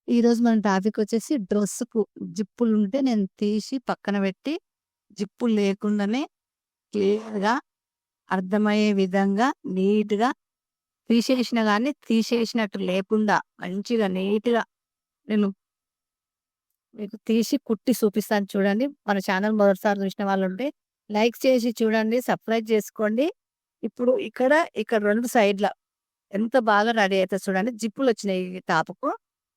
ఈరోజు మన టాపిక్ వచ్చేసి డ్రెస్‌కు జిప్పులుంటే నేను తీసి పక్కన పెట్టి, జిప్పులు లేకుండానే క్లియర్‌గా అర్థమయ్యే విధంగా నీట్‌గా తీసేసినా గాని తీసేసినట్టు లేకుండా మంచిగా నీట్‌గా నేను మీకు తీసి కుట్టి చూపిస్తాను చూడండి. మన ఛానల్ మొదటిసారి చూసిన వాళ్ళుంటే లైక్ చేసి చూడండి. సబ్స్క్రైబ్ చేసుకోండి. ఇప్పుడు ఇక్కడ 2 సైడ్‌ల ఎంత బాగా రెడీ అయితది చూడండి. జిప్పులొచ్చినాయి ఈ టాప్‌కు.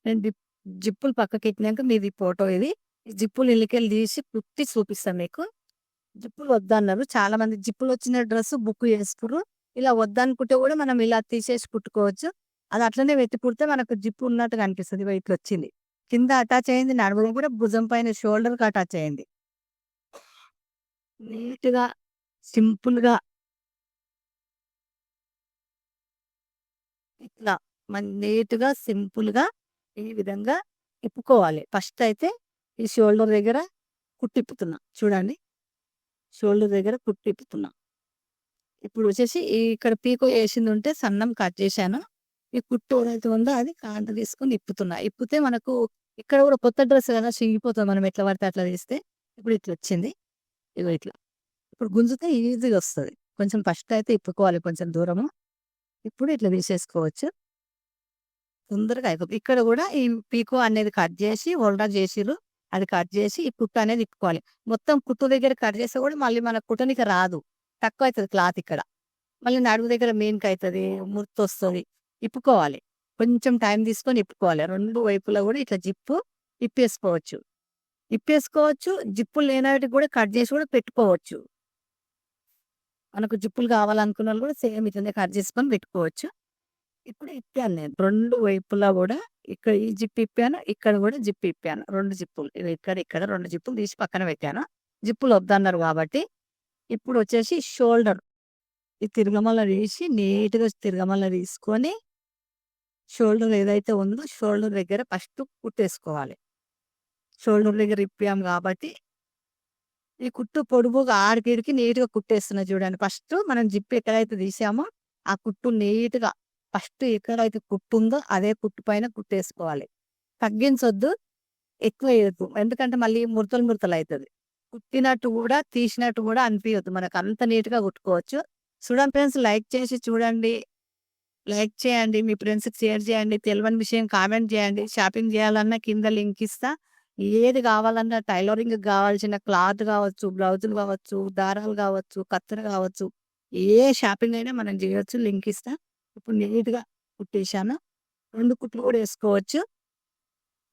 నేను జిప్పులు పక్కకెట్టినాక మీది ఫోటో ఇది. ఈ జిప్పులు ఇళ్ళకెళ్ళి తీసి కుట్టి చూపిస్తా మీకు. జిప్పులు వద్దన్నారు. చాలా మంది జిప్పులొచ్చిన డ్రెస్ బుక్ చేసుకుర్రు. ఇలా వద్దనుకుంటే కూడా మనం ఇలా తీసేసి కుట్టుకోవచ్చు. అది అట్లనే వెట్టి కుడితే మనకు జిప్ ఉన్నట్టుగా అనిపిస్తది. ఇగో ఇట్లొచ్చింది. కింద అటాచ్ అయింది. నడుము దగ్గర భుజం పైన షోల్డర్‌కి అటాచ్ అయింది. నీట్‌గా, సింపుల్‌గా ఇట్లా నీట్‌గా, సింపుల్‌గా ఈ విధంగా ఇప్పుకోవాలి. ఫస్ట్ అయితే ఈ షోల్డర్ దగ్గర కుట్టిప్పుతున్నా. చూడండి. షోల్డర్ దగ్గర కుట్టిప్పుతున్నా. ఇప్పుడు వచ్చేసి ఇక్కడ పీకో ఏసిందుంటే సన్నం కట్ చేశాను. ఈ కుట్టు ఏదైతే ఉందో అది కాంట తీసుకొని ఇప్పుతున్నా. ఇప్పితే మనకు ఇక్కడ కూడా కొత్త డ్రెస్ కదా! చినిగిపోతది మనం ఎట్లా పడితే అట్లా తీస్తే. ఇప్పుడు ఇట్లొచ్చింది. ఇగో ఇట్లా. ఇప్పుడు గుంజితే ఈజీగా వస్తది. కొంచెం ఫస్ట్ అయితే ఇప్పుకోవాలి కొంచెం దూరము. ఇప్పుడు ఇట్లా తీసేసుకోవచ్చు. తొందరగా అయిపోద్ది. ఇక్కడ గూడా ఈ పీకో అనేది కట్ జేసి హోల్డర్ జేసిర్రు. అది కట్ జేసి ఈ కుట్టు అనేది ఇప్పుకోవాలి. మొత్తం కుట్టు దగ్గర కట్ చేస్తే గూడా మళ్ళీ మనకు కుట్టనికి రాదు. తక్కువైతది క్లాత్ ఇక్కడ. మళ్ళీ నడుము దగ్గర మెయిన్‌కయితది. ముర్తొస్తది. ఇప్పుకోవాలి. కొంచెం టైం తీసుకొని ఇప్పుకోవాలి. 2 వైపులా గూడా ఇట్లా జిప్పు ఇప్పేసుకోవచ్చు. ఇప్పేసుకోవచ్చు. జిప్పులు లేనవాటికి గూడా కట్ జేసి గూడా పెట్టుకోవచ్చు. మనకు జిప్పులు కావాలనుకున్నోళ్ళు గూడా సేమ్ ఇట్లనే కట్ చేసుకొని పెట్టుకోవచ్చు. ఇప్పుడు ఇప్పాను నేను. 2 వైపులా గూడా ఇక్కడ ఈ జిప్ ఇప్పాను. ఇక్కడ గూడా జిప్ ఇప్పాను. 2 జిప్పులు. ఇక్కడ 2 జిప్పులు తీసి పక్కన పెట్టాను. జిప్పులు వద్దన్నారు గాబట్టి, ఇప్పుడొచ్చేసి షోల్డర్ ఈ తిరగమల్ల తీసి నీట్‌గా తిరగమల్ల తీసుకొని, షోల్డర్ ఏదైతే ఉందో షోల్డర్ దగ్గర ఫస్ట్ కుట్టేసుకోవాలి. షోల్డర్ దగ్గర ఇప్పాం గాబట్టి, ఈ కుట్టు పొడుగుగా ఆడికి నీట్‌గా కుట్టేస్తున్నా చూడండి. ఫస్ట్ మనం జిప్ ఎక్కడైతే తీసామో, ఆ కుట్టు నీట్‌గా ఫస్ట్ ఎక్కడైతే కుట్టుందో అదే కుట్టు పైన కుట్టేసుకోవాలి. తగ్గించొద్దు, ఎక్కువేయొద్దు. ఎందుకంటే మళ్ళీ ముడతలు ముడతలయితది. కుట్టినట్టు గూడా, తీసినట్టు గూడా అనిపియొద్దు. మనకంత నీట్‌గా కుట్టుకోవచ్చు. చూడండి ఫ్రెండ్స్, లైక్ చేసి చూడండి. లైక్ చేయండి. మీ ఫ్రెండ్స్‌కి షేర్ చేయండి. తెలవని విషయం కామెంట్ చేయండి. షాపింగ్ చేయాలన్నా కింద లింక్ ఇస్తా. ఏది కావాలన్నా టైలరింగ్‌కి కావాల్సిన క్లాత్ కావచ్చు, బ్లౌజులు కావచ్చు, దారాలు కావచ్చు, కత్తెర కావచ్చు. ఏ షాపింగ్ అయినా మనం చేయొచ్చు. లింక్ ఇస్తా. ఇప్పుడు నీట్‌గా కుట్టేశాను. 2 కుట్లు కూడా ఏసుకోవచ్చు.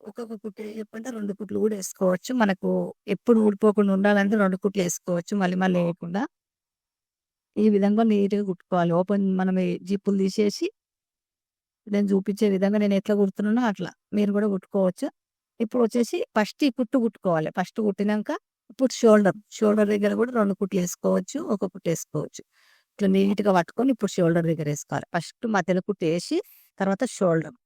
ఒక్కొక్క కుట్టు చెప్పంటే 2 కుట్లు కూడా ఏసుకోవచ్చు. మనకు ఎప్పుడు ఊడిపోకుండా ఉండాలంటే 2 కుట్లు ఏసుకోవచ్చు. మళ్ళీ మళ్ళీ ఏయకుండా. ఈ విధంగా నీట్‌గా కుట్టుకోవాలి. మనం ఈ జిప్పులు తీసేసి నేను చూపించే విధంగా నేను ఎట్లా కుడుతున్నానో అట్లా మీరు కూడా కుట్టుకోవచ్చు. ఇప్పుడొచ్చేసి ఫస్ట్ ఈ కుట్టు కుట్టుకోవాలి. ఫస్ట్ కుట్టినంక ఇప్పుడు షోల్డర్ దగ్గర కూడా 2 కుట్లేసుకోవచ్చు. ఒక కుట్టేసుకోవచ్చు. ఇట్లా నీట్‌గా పట్టుకొని ఇప్పుడు షోల్డర్ దగ్గరేసుకోవాలి. ఫస్ట్ మధ్యలో కుట్టేసి తర్వాత షోల్డర్.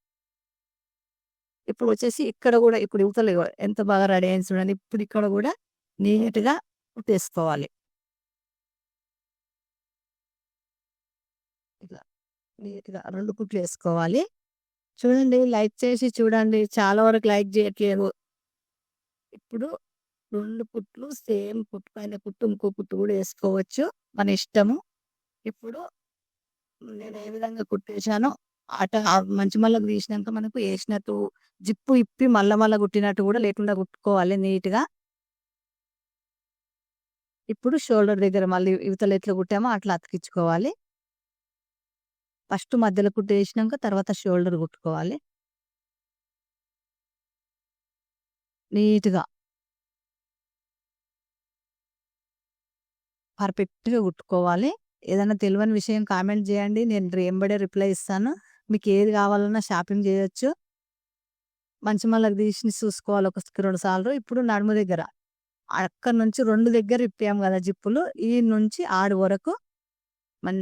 ఇప్పుడొచ్చేసి ఇక్కడ గూడా ఇప్పుడు ఇవతల ఇగో ఎంత బాగా రెడీ అయింది చూడండి. ఇప్పుడు ఇక్కడ గూడా నీట్‌గా కుట్టేసుకోవాలి. ఇట్లా నీట్‌గా 2 కుట్లేసుకోవాలి. చూడండి, లైక్ చేసి చూడండి. చాలా వరకు లైక్ జేయట్లేదు. ఇప్పుడు 2 కుట్లు సేమ్ కుట్టు పైన కుట్టు ఇంకో కుట్టు గూడా ఏసుకోవచ్చు. మన ఇష్టము. ఇప్పుడు నేను ఏ విధంగా కుట్టేశానో మంచి మళ్ళకు తీసినాక మనకు ఏసినట్టు జిప్పు ఇప్పి మళ్ళా కుట్టినట్టు గూడా లేకుండా కుట్టుకోవాలి నీట్‌గా. ఇప్పుడు షోల్డర్ దగ్గర మళ్ళీ ఇవతల ఎట్లా కుట్టామో అట్లా అతికించుకోవాలి. ఫస్ట్ మధ్యలో కుట్టేసినాక తర్వాత షోల్డర్ కుట్టుకోవాలి. నీట్‌గా పర్ఫెక్ట్‌గా కుట్టుకోవాలి. ఏదైనా తెలవని విషయం కామెంట్ జేయండి. నేను ఎంబడే రిప్లై ఇస్తాను. మీకు ఏది కావాలన్నా షాపింగ్ జేయొచ్చు. మంచి మళ్ళకు తీసి చూసుకోవాలి ఒకటికి 2 సార్లు. ఇప్పుడు నడుము దగ్గర అక్కడి నుంచి 2 దగ్గర ఇప్పాము గదా జిప్పులు. ఈ నుంచి ఆడి వరకు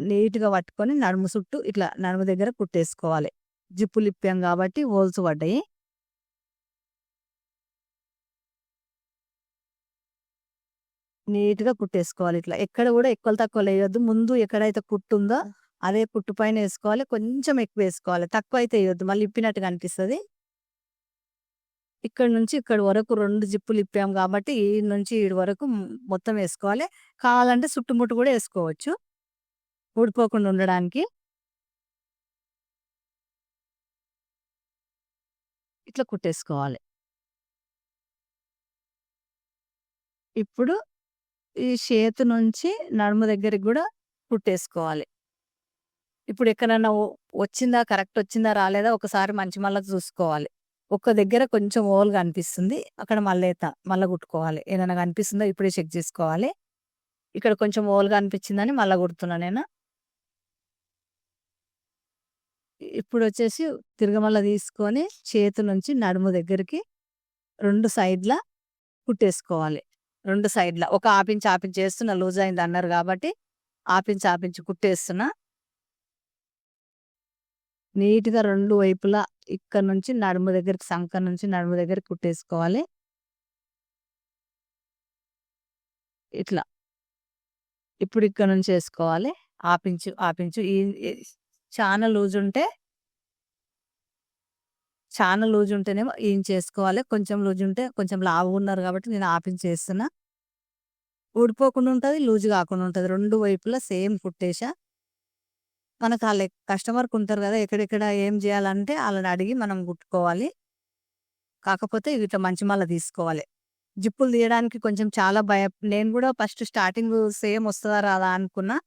నీట్‌గా పట్టుకొని నడుము చుట్టూ ఇట్లా నడుము దగ్గర కుట్టేసుకోవాలి. జిప్పులు ఇప్పాం గాబట్టి హోల్స్ పడ్డాయి. నీట్‌గా కుట్టేసుకోవాలి ఇట్లా. ఎక్కడ గూడా ఎక్కువలు తక్కువలేయొద్దు. ముందు ఎక్కడైతే కుట్టుందో అదే కుట్టు పైన ఏసుకోవాలి. కొంచెం ఎక్కువేసుకోవాలి. తక్కువైతే ఎయొద్దు. మళ్ళీ ఇప్పినట్టుగా అనిపిస్తది. ఇక్కడి నుంచి ఇక్కడి వరకు 2 జిప్పులు ఇప్పాం కాబట్టి ఈడ నుంచి ఈడ వరకు మొత్తం వేసుకోవాలి. కావాలంటే చుట్టుముట్టు కూడా వేసుకోవచ్చు. ఊడిపోకుండా ఉండడానికి. ఇట్లా కుట్టేసుకోవాలి. ఇప్పుడు ఈ చేతి నుంచి నడుము దగ్గరికి గూడా కుట్టేసుకోవాలి. ఇప్పుడు ఎక్కడన్నా వచ్చిందా? కరెక్ట్ వచ్చిందా? రాలేదా? ఒకసారి మంచి మళ్ళా చూసుకోవాలి. ఒక్క దగ్గర కొంచెం హోల్ కనిపిస్తుంది. అక్కడ మళ్ళా కుట్టుకోవాలి. ఏదైనా కనిపిస్తుందా? ఇప్పుడే చెక్ చేసుకోవాలి. ఇక్కడ కొంచెం హోల్ కనిపించిందని మళ్ళా కుడుతున్నా నేను. ఇప్పుడొచ్చేసి తిరగమల్ల తీసుకొని చేతి నుంచి నడుము దగ్గరికి 2 సైడ్‌ల కుట్టేసుకోవాలి. 2 సైడ్‌ల. ఒక హాఫ్ ఇంచ్, హాఫ్ ఇంచ్ ఏస్తున్నా లూజ్ అయిందన్నారు కాబట్టి హాఫ్ ఇంచ్, హాఫ్ ఇంచ్ కుట్టేస్తున్నా. నీట్‌గా 2 వైపులా ఇక్కడ నుంచి నడుము దగ్గరికి సంక నుంచి నడుము దగ్గరికి కుట్టేసుకోవాలి. ఇట్లా. ఇప్పుడు ఇక్కడ నుంచి ఏసుకోవాలి. హాఫ్ ఇంచు, హాఫ్ ఇంచు చానా లూజ్ ఉంటేనేమో ఈ ఇంచ్ ఏసుకోవాలి. కొంచెం లూజ్ ఉంటే కొంచెం లావుగున్నారు కాబట్టి నేను హాఫ్ ఇంచ్ ఏస్తున్నా. ఊడిపోకుండా ఉంటది. లూజ్ కాకుండా ఉంటది. 2 వైపులా సేమ్ కుట్టేసా. మనకు కస్టమర్‌కి ఉంటారు కదా! ఎక్కడెక్కడ ఏం చేయాలంటే ఆళ్ళని అడిగి మనం కుట్టుకోవాలి. కాకపోతే ఇట్లా మంచి మళ్ళా తీసుకోవాలి. జిప్పులు తీయడానికి కొంచెం చాలా నేను కూడా ఫస్ట్ స్టార్టింగ్ సేమ్ వస్తదా రాదా అనుకున్నా.